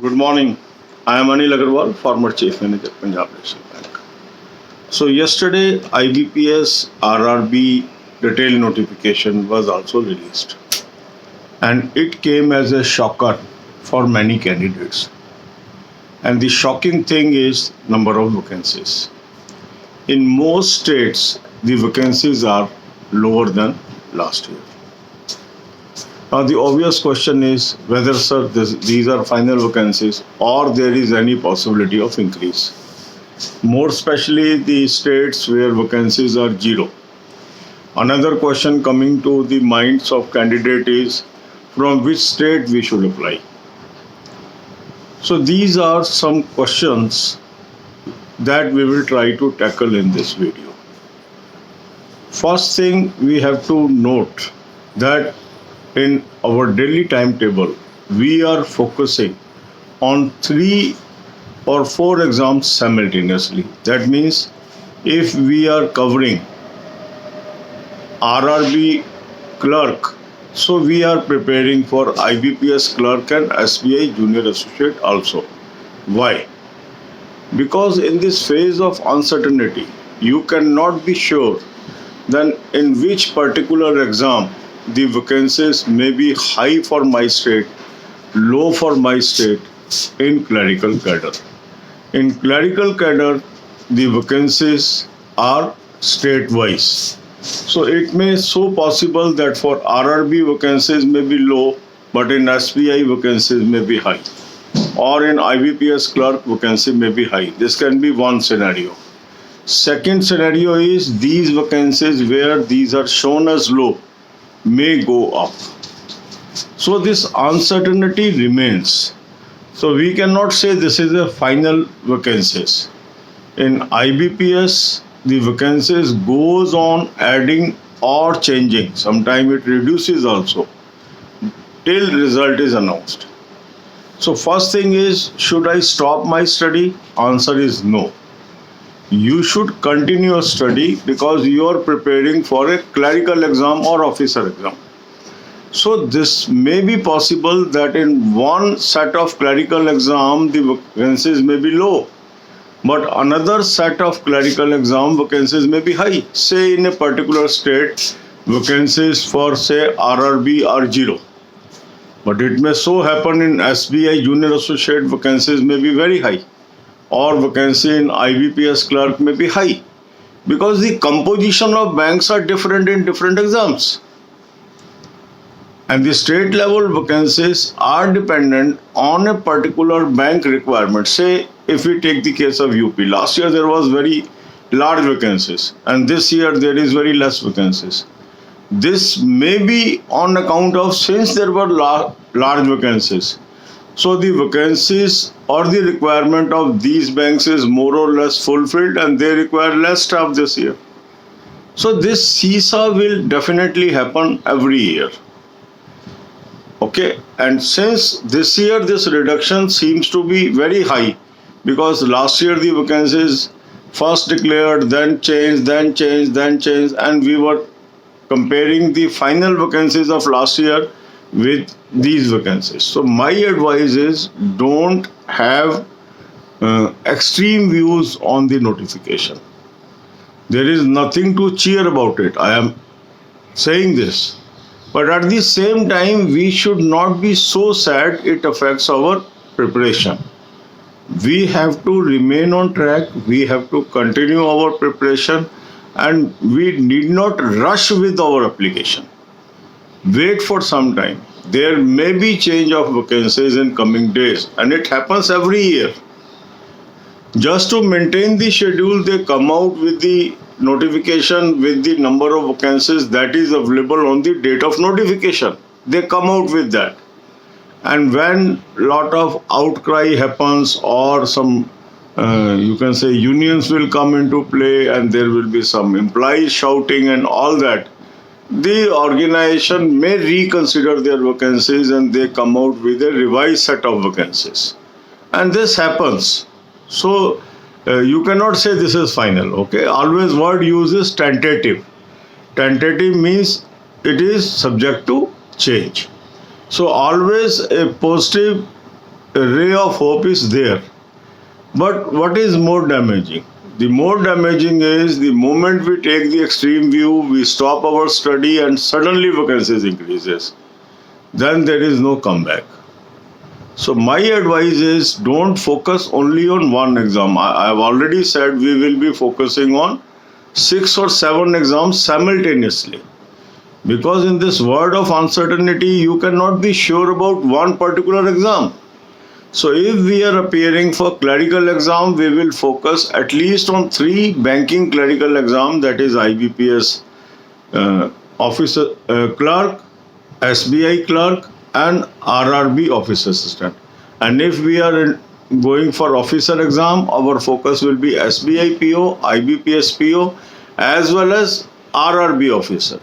Good morning. I am Anil Agarwal, former Chief Manager, Punjab National Bank. So yesterday, IBPS RRB detailed notification was also released, and it came as a shocker for many candidates. And the shocking thing is number of vacancies. In most states, the vacancies are lower than last year. Now, the obvious question is whether, sir, these are final vacancies or there is any possibility of increase. More especially the states where vacancies are zero. Another question coming to the minds of candidate is from which state we should apply. So these are some questions that we will try to tackle in this video. First thing we have to note that in our daily timetable, we are focusing on 3 or 4 exams simultaneously. That means if we are covering RRB clerk, so we are preparing for IBPS clerk and SBI junior associate also. Why? Because in this phase of uncertainty, you cannot be sure then in which particular exam the vacancies may be high for my state, low for my state in clerical cadre. In clerical cadre, the vacancies are state-wise. So it may so possible that for RRB vacancies may be low, but in SBI vacancies may be high. Or in IBPS clerk vacancy may be high. This can be one scenario. Second scenario is these vacancies where these are shown as low may go up. So this uncertainty remains. So we cannot say this is a final vacancies. In IBPS, the vacancies goes on adding or changing. Sometimes it reduces also till result is announced. So first thing is, should I stop my study? Answer is no. You should continue your study because you are preparing for a clerical exam or officer exam. So this may be possible that in one set of clerical exam the vacancies may be low, but another set of clerical exam vacancies may be high. Say in a particular state, vacancies for say RRB are 0. But it may so happen in SBI junior associate vacancies may be very high, or vacancy in IBPS clerk may be high, because the composition of banks are different in different exams. And the state level vacancies are dependent on a particular bank requirement. Say if we take the case of UP, last year there was very large vacancies and this year there is very less vacancies. This may be on account of since there were large vacancies. So the vacancies or the requirement of these banks is more or less fulfilled and they require less staff this year. So this seesaw will definitely happen every year. Okay, and since this year this reduction seems to be very high because last year the vacancies first declared, then changed, and we were comparing the final vacancies of last year with these vacancies. So my advice is don't have extreme views on the notification. There is nothing to cheer about it. I am saying this. But at the same time, we should not be so sad it affects our preparation. We have to remain on track. We have to continue our preparation and we need not rush with our application. Wait for some time. There may be change of vacancies in coming days and it happens every year. Just to maintain the schedule, they come out with the notification with the number of vacancies that is available on the date of notification. They come out with that. And when lot of outcry happens or some you can say unions will come into play and there will be some employees shouting and all that, the organization may reconsider their vacancies and they come out with a revised set of vacancies. And this happens. So you cannot say this is final. Okay, always word used is tentative. Tentative means it is subject to change. So always a positive a ray of hope is there. But what is more damaging? The more damaging is the moment we take the extreme view, we stop our study and suddenly vacancies increases. Then there is no comeback. So my advice is don't focus only on one exam. I have already said we will be focusing on 6 or 7 exams simultaneously. Because in this world of uncertainty, you cannot be sure about one particular exam. So if we are appearing for clerical exam, we will focus at least on 3 banking clerical exam, that is IBPS officer clerk, SBI clerk and RRB office assistant. And if we are going for officer exam, our focus will be SBI PO, IBPS PO as well as RRB officer.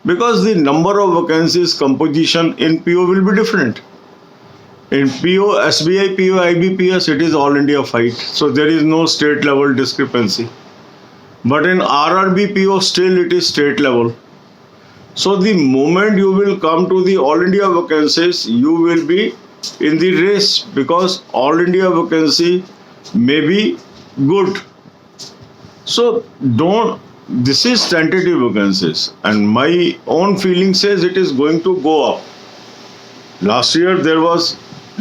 Because the number of vacancies composition in PO will be different. In PO, SBI, PO, IBPS, it is all India fight. So there is no state level discrepancy. But in RRB PO, still it is state level. So the moment you will come to the all India vacancies, you will be in the race because all India vacancy may be good. So this is tentative vacancies and my own feeling says it is going to go up. Last year there was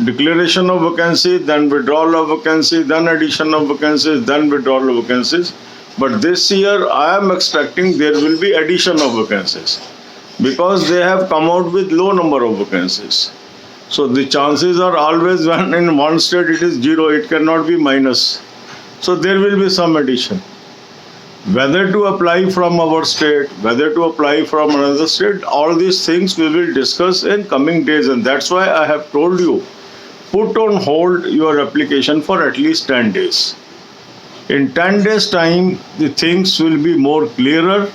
declaration of vacancy, then withdrawal of vacancy, then addition of vacancies, then withdrawal of vacancies. But this year I am expecting there will be addition of vacancies because they have come out with low number of vacancies. So the chances are always when in one state it is 0, it cannot be minus. So there will be some addition. Whether to apply from our state, whether to apply from another state, all these things we will discuss in coming days, and that's why I have told you, put on hold your application for at least 10 days. In 10 days time, the things will be more clearer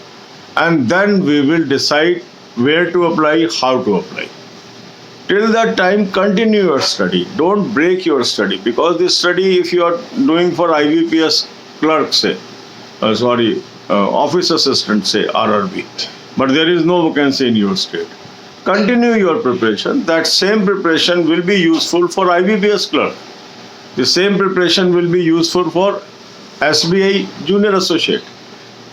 and then we will decide where to apply, how to apply. Till that time, continue your study. Don't break your study because the study, if you are doing for IBPS clerk, say, office assistant, say RRB, but there is no vacancy in your state. Continue your preparation. That same preparation will be useful for IBPS clerk. The same preparation will be useful for SBI junior associate.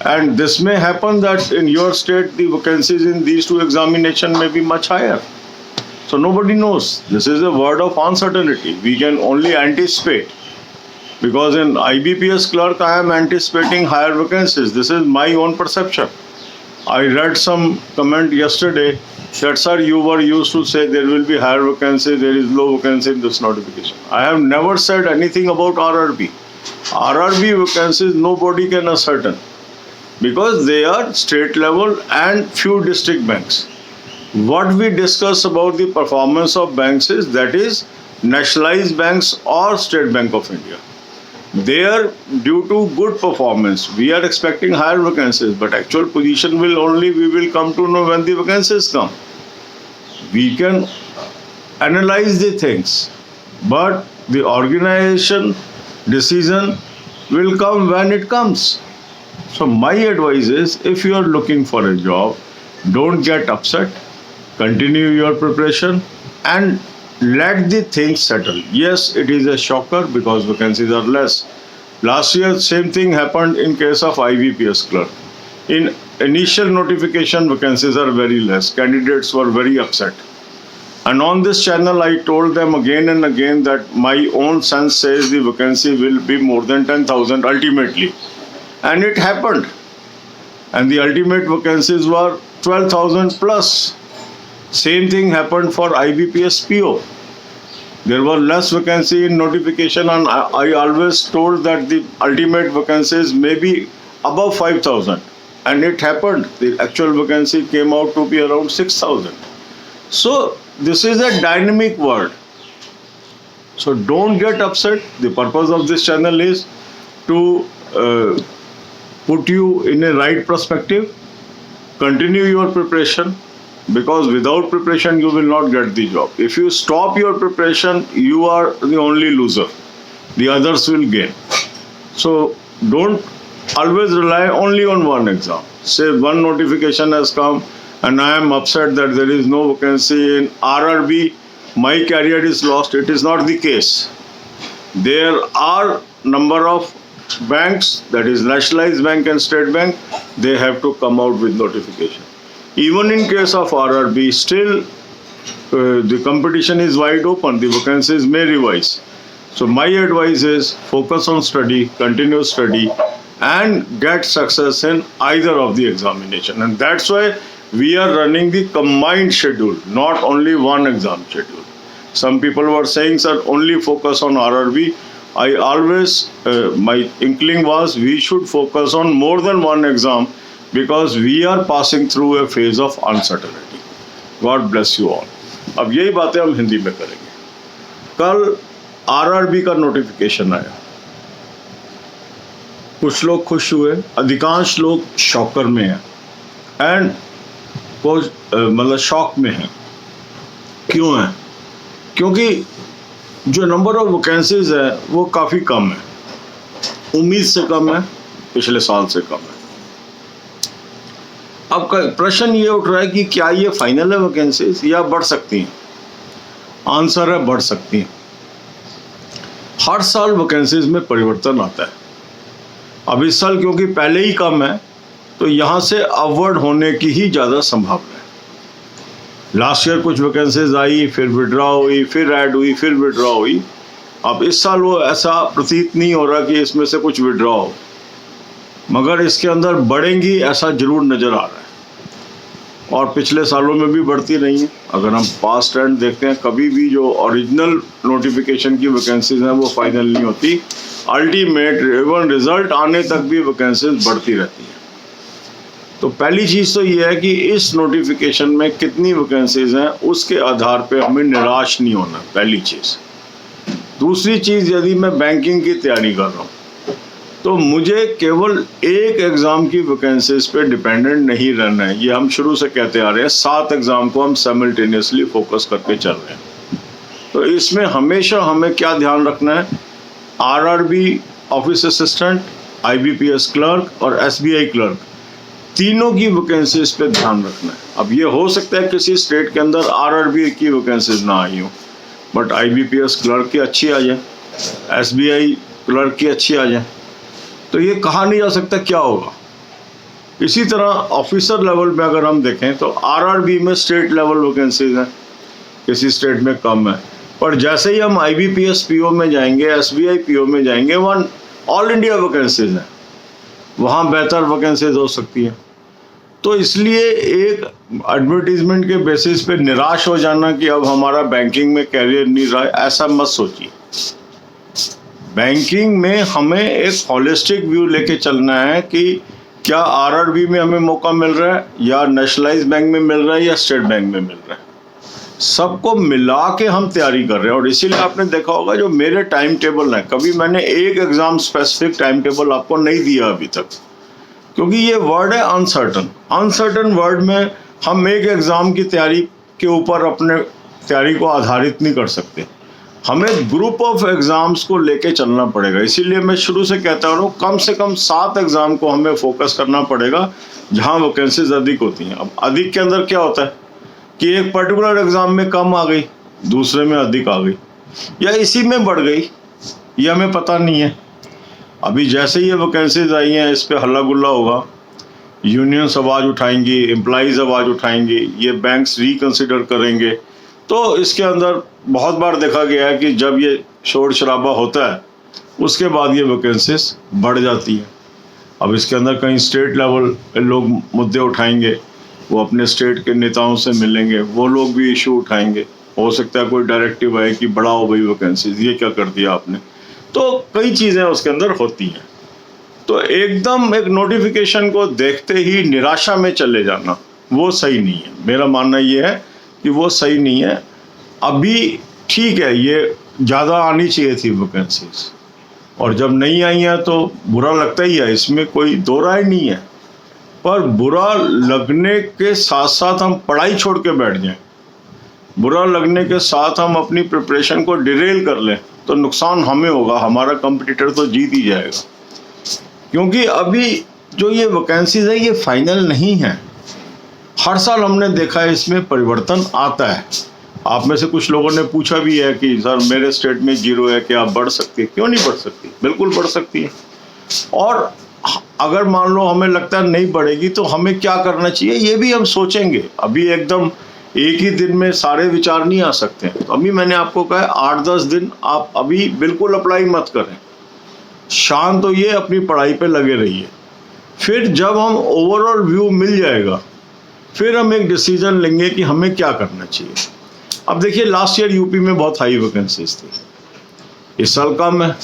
And this may happen that in your state the vacancies in these 2 examinations may be much higher. So nobody knows. This is a word of uncertainty. We can only anticipate. Because in IBPS clerk, I am anticipating higher vacancies. This is my own perception. I read some comment yesterday that, sir, you were used to say there will be higher vacancy, there is low vacancy in this notification. I have never said anything about RRB. RRB vacancies, nobody can ascertain because they are state level and few district banks. What we discuss about the performance of banks is that is nationalized banks or State Bank of India. There, due to good performance, we are expecting higher vacancies, but actual position we will come to know when the vacancies come. We can analyze the things, but the organization decision will come when it comes. So my advice is, if you are looking for a job, don't get upset, continue your preparation and let the things settle. Yes, it is a shocker because vacancies are less. Last year, same thing happened in case of IBPS clerk. In initial notification, vacancies are very less. Candidates were very upset. And on this channel, I told them again and again that my own sense says the vacancy will be more than 10,000 ultimately. And it happened. And the ultimate vacancies were 12,000 plus. Same thing happened for IBPS PO. There were less vacancy in notification and I always told that the ultimate vacancies may be above 5,000. And it happened. The actual vacancy came out to be around 6,000. So this is a dynamic world. So don't get upset. The purpose of this channel is to put you in a right perspective. Continue your preparation. Because without preparation, you will not get the job. If you stop your preparation, you are the only loser. The others will gain. So don't always rely only on one exam. Say one notification has come and I am upset that there is no vacancy in RRB my career is lost. It is not the case. There are number of banks, that is nationalized bank and state bank, they have to come out with notification. Even in case of RRB, still the competition is wide open. The vacancies may revise. So my advice is focus on study, continue study, and get success in either of the examination. And that's why we are running the combined schedule, not only one exam schedule. Some people were saying, sir, only focus on RRB. I always, my inkling was we should focus on more than one exam because we are passing through a phase of uncertainty. God bless you all. अब यही बातें हम हिंदी में करेंगे. कल RRB का notification आया. कुछ लोग खुश हुए, अधिकांश लोग शॉकर में हैं एंड कुछ मतलब शॉक में हैं. क्यों हैं? क्योंकि जो नंबर ऑफ वैकेंसीज है वो काफ़ी कम है, उम्मीद से कम है, पिछले साल से कम है. अब प्रश्न ये उठ रहा है कि क्या ये फाइनल है वैकेंसीज या बढ़ सकती हैं? आंसर है बढ़ सकती हैं. हर साल वैकेंसीज में परिवर्तन आता है. अब इस साल क्योंकि पहले ही कम है तो यहाँ से अपवर्ड होने की ही ज़्यादा संभावना है. लास्ट ईयर कुछ वैकेंसीज आई, फिर विड्रॉ हुई, फिर ऐड हुई, फिर विड्रॉ हुई. अब इस साल वो ऐसा प्रतीत नहीं हो रहा कि इसमें से कुछ विड्रॉ हो, मगर इसके अंदर बढ़ेंगी ऐसा जरूर नज़र आ रहा है. और पिछले सालों में भी बढ़ती रही हैं. अगर हम पास्ट ट्रेंड देखते हैं, कभी भी जो ओरिजिनल नोटिफिकेशन की वैकेंसीज हैं वो फाइनल नहीं होती. अल्टीमेट इवन रिजल्ट आने तक भी वैकेंसीज बढ़ती रहती हैं. तो पहली चीज़ तो ये है कि इस नोटिफिकेशन में कितनी वैकेंसीज हैं उसके आधार पे हमें निराश नहीं होना, पहली चीज़. दूसरी चीज़, यदि मैं बैंकिंग की तैयारी कर रहा हूँ तो मुझे केवल एक एग्ज़ाम की वैकेंसीज पे डिपेंडेंट नहीं रहना है. ये हम शुरू से कहते आ रहे हैं. 7 एग्ज़ाम को हम साइमल्टेनियसली फोकस करके चल रहे हैं. तो इसमें हमेशा हमें क्या ध्यान रखना है? RRB office assistant, IBPS clerk और SBI क्लर्क, तीनों की वैकेंसीज पे ध्यान रखना है. अब ये हो सकता है किसी स्टेट के अंदर RRB की वैकेंसीज ना आई हो, बट IBPS क्लर्क की अच्छी आ जाए, SBI क्लर्क की अच्छी आ जाए. तो ये कहा नहीं जा सकता क्या होगा. इसी तरह ऑफिसर लेवल पे अगर हम देखें तो RRB में स्टेट लेवल वैकेंसीज हैं, किसी स्टेट में कम है, पर जैसे ही हम IBPS PO में जाएंगे, SBI PO में जाएंगे, वहाँ ऑल इंडिया वैकेंसीज हैं, वहाँ बेहतर वैकेंसीज हो सकती हैं. तो इसलिए एक एडवर्टीजमेंट के बेसिस पे निराश हो जाना कि अब हमारा बैंकिंग में कैरियर नहीं रहा है, ऐसा मत सोचिए. बैंकिंग में हमें एक हॉलिस्टिक व्यू लेके चलना है कि क्या RRB में हमें मौका मिल रहा है या नेशनलाइज्ड बैंक में मिल रहा है या स्टेट बैंक में मिल रहा है. सबको मिला के हम तैयारी कर रहे हैं. और इसीलिए आपने देखा होगा जो मेरे टाइम टेबल हैं, कभी मैंने एक एग्ज़ाम स्पेसिफिक टाइम टेबल आपको नहीं दिया अभी तक, क्योंकि ये वर्ड है अनसर्टन. अनसर्टन वर्ड में हम एक एग्ज़ाम की तैयारी के ऊपर अपने तैयारी को आधारित नहीं कर सकते. हमें ग्रुप ऑफ एग्ज़ाम्स को लेके चलना पड़ेगा. इसीलिए मैं शुरू से कहता हूँ कम से कम 7 एग्ज़ाम को हमें फोकस करना पड़ेगा जहाँ वैकेंसीज अधिक होती हैं. अब अधिक के अंदर क्या होता है कि एक पर्टिकुलर एग्ज़ाम में कम आ गई, दूसरे में अधिक आ गई, या इसी में बढ़ गई, ये हमें पता नहीं है. अभी जैसे ये वैकेंसीज आई हैं इस पर हल्ला गुल्ला होगा, यूनियंस आवाज़ उठाएंगी, एम्प्लॉइज़ आवाज़ उठाएंगी, ये बैंक्स रिकंसिडर करेंगे. तो इसके अंदर बहुत बार देखा गया है कि जब ये शोर शराबा होता है उसके बाद ये वैकेंसीज बढ़ जाती है. अब इसके अंदर कहीं स्टेट लेवल लोग मुद्दे उठाएंगे, वो अपने स्टेट के नेताओं से मिलेंगे, वो लोग भी इशू उठाएंगे. हो सकता है कोई डायरेक्टिव आए कि बढ़ाओ भाई वैकेंसीज, ये क्या कर दिया आपने. तो कई चीज़ें उसके अंदर होती हैं. तो एकदम एक नोटिफिकेशन को देखते ही निराशा में चले जाना वो सही नहीं है. मेरा मानना ये है कि वो सही नहीं है. अभी ठीक है, ये ज़्यादा आनी चाहिए थी वैकेंसीज, और जब नहीं आई हैं तो बुरा लगता ही है, इसमें कोई दो राय नहीं है. पर बुरा लगने के साथ साथ हम पढ़ाई छोड़ के बैठ जाएं, बुरा लगने के साथ हम अपनी प्रिपरेशन को डिरेल कर लें तो नुकसान हमें होगा, हमारा कंपटीटर तो जीत ही जाएगा. क्योंकि अभी जो ये वैकेंसीज है ये फाइनल नहीं है. हर साल हमने देखा है इसमें परिवर्तन आता है. आप में से कुछ लोगों ने पूछा भी है कि सर मेरे स्टेट में 0 है, क्या बढ़ सकती है? क्यों नहीं बढ़ सकती? बिल्कुल बढ़ सकती है। और अगर मान लो हमें लगता है नहीं बढ़ेगी तो हमें क्या करना चाहिए, ये भी हम सोचेंगे। अभी एकदम एक ही दिन में सारे विचार नहीं आ सकते हैं। तो अभी मैंने आपको कहा है 8-10 दिन आप अभी बिल्कुल अप्लाई मत करें, शांत होइए, अपनी पढ़ाई पे लगे रहिए। फिर जब हम ओवरऑल व्यू मिल जाएगा, फिर हम एक डिसीजन लेंगे कि हमें क्या करना चाहिए। अब देखिए, लास्ट ईयर यूपी में बहुत हाई वैकेंसीज थी, इस साल कम है।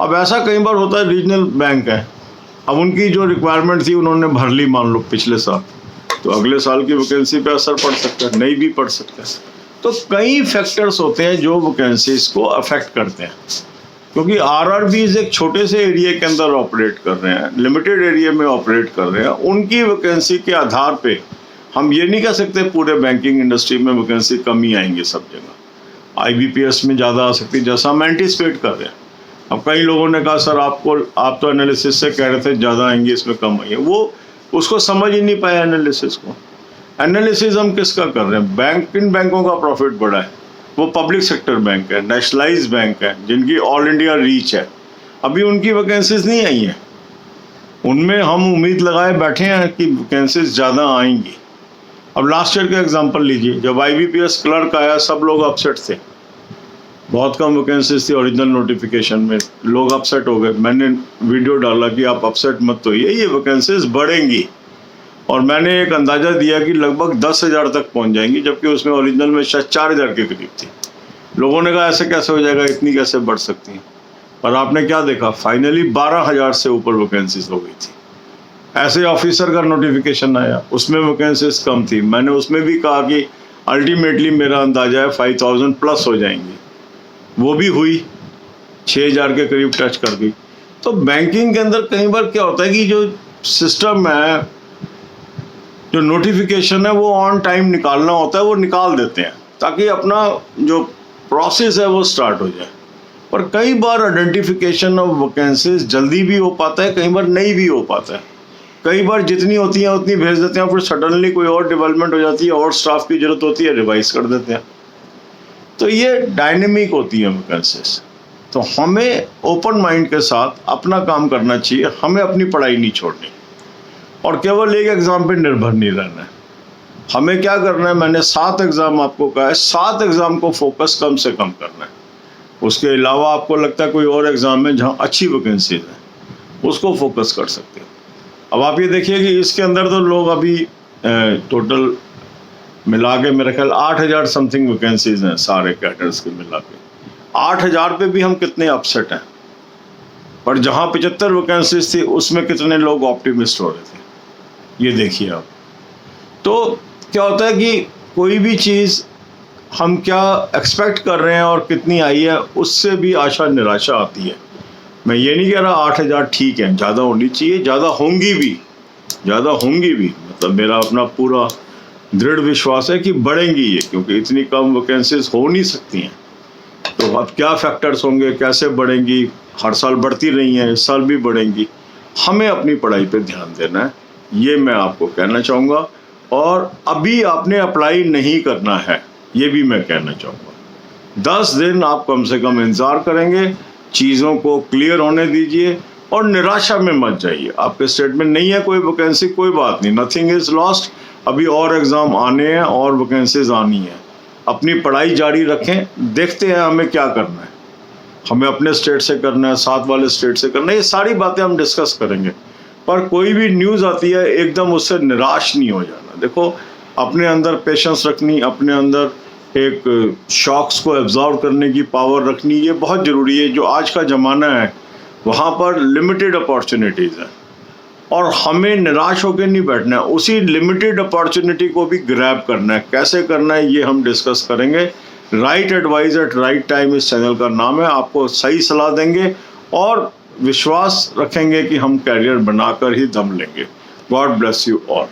अब ऐसा कई बार होता है, रीजनल बैंक है, अब उनकी जो रिक्वायरमेंट थी उन्होंने भर ली मान लो पिछले साल, तो अगले साल की वैकेंसी पे असर पड़ सकता है, नहीं भी पड़ सकता है। तो कई फैक्टर्स होते हैं जो वैकेंसीज को अफेक्ट करते हैं, क्योंकि आरआरबीज एक छोटे से एरिया के अंदर ऑपरेट कर रहे हैं, लिमिटेड एरिया में ऑपरेट कर रहे हैं। उनकी वैकेंसी के आधार पे हम ये नहीं कह सकते पूरे बैंकिंग इंडस्ट्री में वैकेंसी कम ही आएंगे सब जगह। आईबीपीएस में ज़्यादा आ सकती है, जैसा हम एंटीसिपेट कर रहे हैं। अब कई लोगों ने कहा सर आप तो एनालिसिस से कह रहे थे ज़्यादा आएंगे, इसमें कम आएंगे। वो उसको समझ ही नहीं पाया एनालिसिस को। एनालिसिस हम किसका कर रहे हैं? किन बैंकों का प्रॉफिट बढ़ा है? वो पब्लिक सेक्टर बैंक है, नेशनलाइज बैंक है, जिनकी ऑल इंडिया रीच है। अभी उनकी वैकेंसीज नहीं आई हैं, उनमें हम उम्मीद लगाए बैठे हैं कि वैकेंसीज ज़्यादा आएंगी। अब लास्ट ईयर का एग्जांपल लीजिए, जब आईबीपीएस क्लर्क आया सब लोग अपसेट थे, बहुत कम वैकेंसीज थी ओरिजिनल नोटिफिकेशन में, लोग अपसेट हो गए। मैंने वीडियो डाला कि आप अपसेट मत होइए, ये वैकेंसीज बढ़ेंगी, और मैंने एक अंदाज़ा दिया कि लगभग 10,000 तक पहुंच जाएंगी, जबकि उसमें ओरिजिनल में शायद 4,000 के करीब थी। लोगों ने कहा ऐसे कैसे हो जाएगा, इतनी कैसे बढ़ सकती हैं? और आपने क्या देखा, फाइनली 12,000 से ऊपर वैकेंसीज हो गई थी। ऐसे ऑफिसर का नोटिफिकेशन आया, उसमें वैकेंसीज कम थी, मैंने उसमें भी कहा कि अल्टीमेटली मेरा अंदाजा है 5,000 प्लस हो जाएंगी, वो भी हुई, 6,000 के करीब टच कर गई। तो बैंकिंग के अंदर कई बार क्या होता है कि जो सिस्टम है, जो नोटिफिकेशन है, वो ऑन टाइम निकालना होता है, वो निकाल देते हैं ताकि अपना जो प्रोसेस है वो स्टार्ट हो जाए। और कई बार आइडेंटिफिकेशन ऑफ वैकेंसीज जल्दी भी हो पाता है, कई बार नहीं भी हो पाता है। कई बार जितनी होती हैं उतनी भेज देते हैं, फिर सडनली कोई और डेवलपमेंट हो जाती है और स्टाफ की जरूरत होती है, रिवाइज कर देते हैं। तो ये डायनेमिक होती है वैकेंसीज। तो हमें ओपन माइंड के साथ अपना काम करना चाहिए, हमें अपनी पढ़ाई नहीं छोड़नी और केवल एक एग्ज़ाम पे निर्भर नहीं रहना है। हमें क्या करना है, मैंने 7 एग्ज़ाम आपको कहा है, 7 एग्ज़ाम को फोकस कम से कम करना है। उसके अलावा आपको लगता है कोई और एग्ज़ाम है जहाँ अच्छी वैकेंसीज है, उसको फोकस कर सकते हैं। अब आप ये देखिए कि इसके अंदर तो लोग अभी टोटल मिला के मेरे ख्याल 8,000 समथिंग वैकेंसीज हैं सारे कैडर्स के मिला के। 8,000 पे भी हम कितने अपसेट हैं, पर जहाँ 75 वैकेंसीज थी उसमें कितने लोग ऑप्टिमिस्ट हो रहे थे, ये देखिए आप। तो क्या होता है कि कोई भी चीज़ हम क्या एक्सपेक्ट कर रहे हैं और कितनी आई है, उससे भी आशा निराशा आती है। मैं ये नहीं कह रहा 8,000 ठीक है, ज़्यादा होनी चाहिए, ज़्यादा होंगी भी, मतलब मेरा अपना पूरा दृढ़ विश्वास है कि बढ़ेंगी ये, क्योंकि इतनी कम वैकेंसीज हो नहीं सकती हैं। तो अब क्या फैक्टर्स होंगे, कैसे बढ़ेंगी? हर साल बढ़ती रही हैं, इस साल भी बढ़ेंगी। हमें अपनी पढ़ाई पे ध्यान देना है, ये मैं आपको कहना चाहूँगा। और अभी आपने अप्लाई नहीं करना है, ये भी मैं कहना चाहूँगा। 10 दिन आप कम से कम इंतज़ार करेंगे, चीज़ों को क्लियर होने दीजिए और निराशा में मत जाइए। आपके स्टेट में नहीं है कोई वैकेंसी, कोई बात नहीं, नथिंग इज़ लॉस्ट। अभी और एग्ज़ाम आने हैं और वैकेंसीज आनी है। अपनी पढ़ाई जारी रखें, देखते हैं हमें क्या करना है। हमें अपने स्टेट से करना है, साथ वाले स्टेट से करना है, ये सारी बातें हम डिस्कस करेंगे। पर कोई भी न्यूज़ आती है एकदम उससे निराश नहीं हो जाना। देखो, अपने अंदर पेशेंस रखनी, अपने अंदर एक शॉक्स को एब्जॉर्व करने की पावर रखनी, ये बहुत ज़रूरी है। जो आज का ज़माना है वहाँ पर लिमिटेड अपॉर्चुनिटीज़ हैं और हमें निराश होकर नहीं बैठना है, उसी लिमिटेड अपॉर्चुनिटी को भी ग्रैब करना है। कैसे करना है ये हम डिस्कस करेंगे। Right advice eight right time इस चैनल का नाम है। आपको सही सलाह देंगे और विश्वास रखेंगे कि हम कैरियर बनाकर ही दम लेंगे। God bless you all.